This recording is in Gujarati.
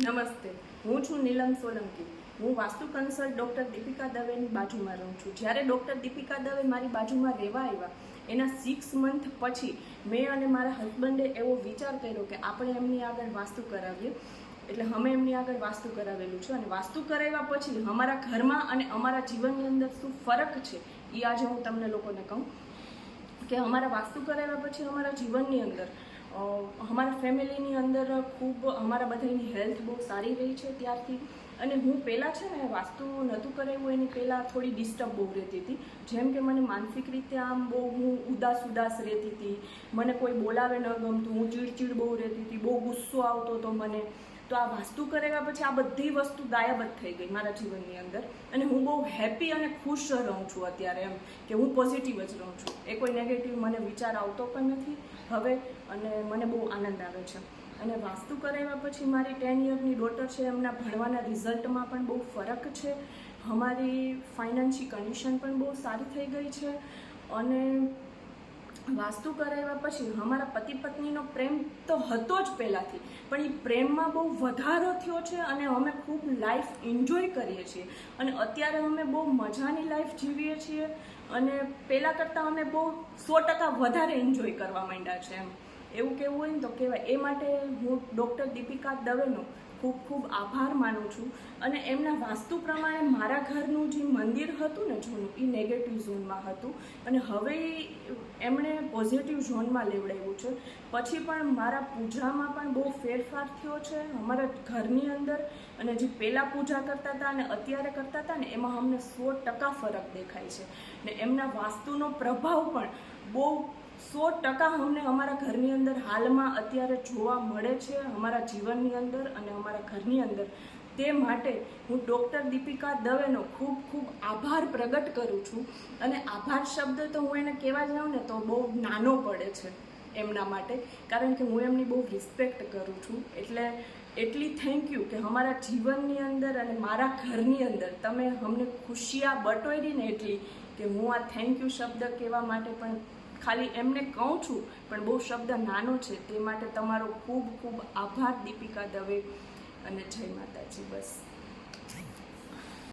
નમસ્તે, હું છું નીલમ સોલંકી. હું વાસ્તુ કન્સલ્ટ ડૉક્ટર દીપિકા દવેની બાજુમાં રહું છું. જ્યારે ડૉક્ટર દીપિકા દવે મારી બાજુમાં રહેવા આવ્યા એના 6 મંથ પછી મેં અને મારા હસબન્ડે એવો વિચાર કર્યો કે આપણે એમની આગળ વાસ્તુ કરાવીએ. એટલે અમે એમની આગળ વાસ્તુ કરાવેલું છે અને વાસ્તુ કરાવ્યા પછી અમારા ઘરમાં અને અમારા જીવનની અંદર શું ફરક છે એ આજે હું તમને લોકોને કહું કે અમારા વાસ્તુ કરાવ્યા પછી અમારા જીવનની અંદર અમારા ફેમિલીની અંદર ખૂબ અમારા બધાની હેલ્થ બહુ સારી રહી છે ત્યારથી. અને હું પહેલાં છે ને વાસ્તુ નહોતું કરાવ્યું એની પહેલાં થોડી ડિસ્ટર્બ બહુ રહેતી હતી. જેમ કે મને માનસિક રીતે આમ બહુ હું ઉદાસ રહેતી હતી, મને કોઈ બોલાવે ન ગમતું, હું ચીડચીડ બહુ રહેતી હતી, બહુ ગુસ્સો આવતો હતો મને. તો આ વાસ્તુ કરાવ્યા પછી આ બધી વસ્તુ ગાયબ જ થઈ ગઈ મારા જીવનની અંદર અને હું બહુ હેપી અને ખુશ રહું છું અત્યારે. એમ કે હું પોઝિટિવ જ રહું છું, એ કોઈ નેગેટિવ મને વિચાર આવતો પણ નથી હવે અને મને બહુ આનંદ આવે છે. અને વાસ્તુ કરાવ્યા પછી મારી 10 યરની ડોટર છે, એમના ભણવાના રિઝલ્ટમાં પણ બહુ ફરક છે, અમારી ફાઇનાન્શિયલ કન્ડિશન પણ બહુ સારી થઈ ગઈ છે. અને વાસ્તુ કરાવ્યા પછી અમારા પતિ પત્નીનો પ્રેમ તો હતો જ પહેલાંથી, પણ એ પ્રેમમાં બહુ વધારો થયો છે અને અમે ખૂબ લાઈફ એન્જોય કરીએ છીએ અને અત્યારે અમે બહુ મજાની લાઈફ જીવીએ છીએ અને પહેલાં કરતાં અમે બહુ 100% વધારે એન્જોય કરવા માંડ્યા છે. એવું કહેવું હોય ને તો કહેવાય. એ માટે હું ડૉક્ટર દીપિકા દવેનો ખૂબ ખૂબ આભાર માનું છું. અને એમના વાસ્તુ પ્રમાણે મારા ઘરનું જે મંદિર હતું ને જૂનું, એ નેગેટિવ ઝોનમાં હતું અને હવે એમણે પોઝિટિવ ઝોનમાં લેવડાવ્યું છે. પછી પણ મારા પૂજામાં પણ બહુ ફેરફાર થયો છે અમારા ઘરની અંદર. અને જે પહેલાં પૂજા કરતા હતા અને અત્યારે કરતા હતા ને એમાં અમને 100% ફરક દેખાય છે. ને એમના વાસ્તુનો પ્રભાવ પણ બહુ 100% અમને અમારા ઘરની અંદર હાલમાં અત્યારે જોવા મળે છે, અમારા જીવનની અંદર અને અમારા ઘરની અંદર. તે માટે હું ડૉક્ટર દીપિકા દવેનો ખૂબ ખૂબ આભાર પ્રગટ કરું છું. અને આભાર શબ્દ તો હું એને કહેવા જાઉં ને તો બહુ નાનો પડે છે એમના માટે, કારણ કે હું એમની બહુ રિસ્પેક્ટ કરું છું. એટલે એટલી થેન્ક યુ કે અમારા જીવનની અંદર અને મારા ઘરની અંદર તમે અમને ખુશિયા બટોરી ને એટલી કે હું આ થેન્ક યુ શબ્દ કહેવા માટે પણ ખાલી એમને કહું છું, પણ બહુ શબ્દ નાનો છે. તે માટે તમારો ખૂબ ખૂબ આભાર દીપિકા દવે અને જય માતાજી. બસ.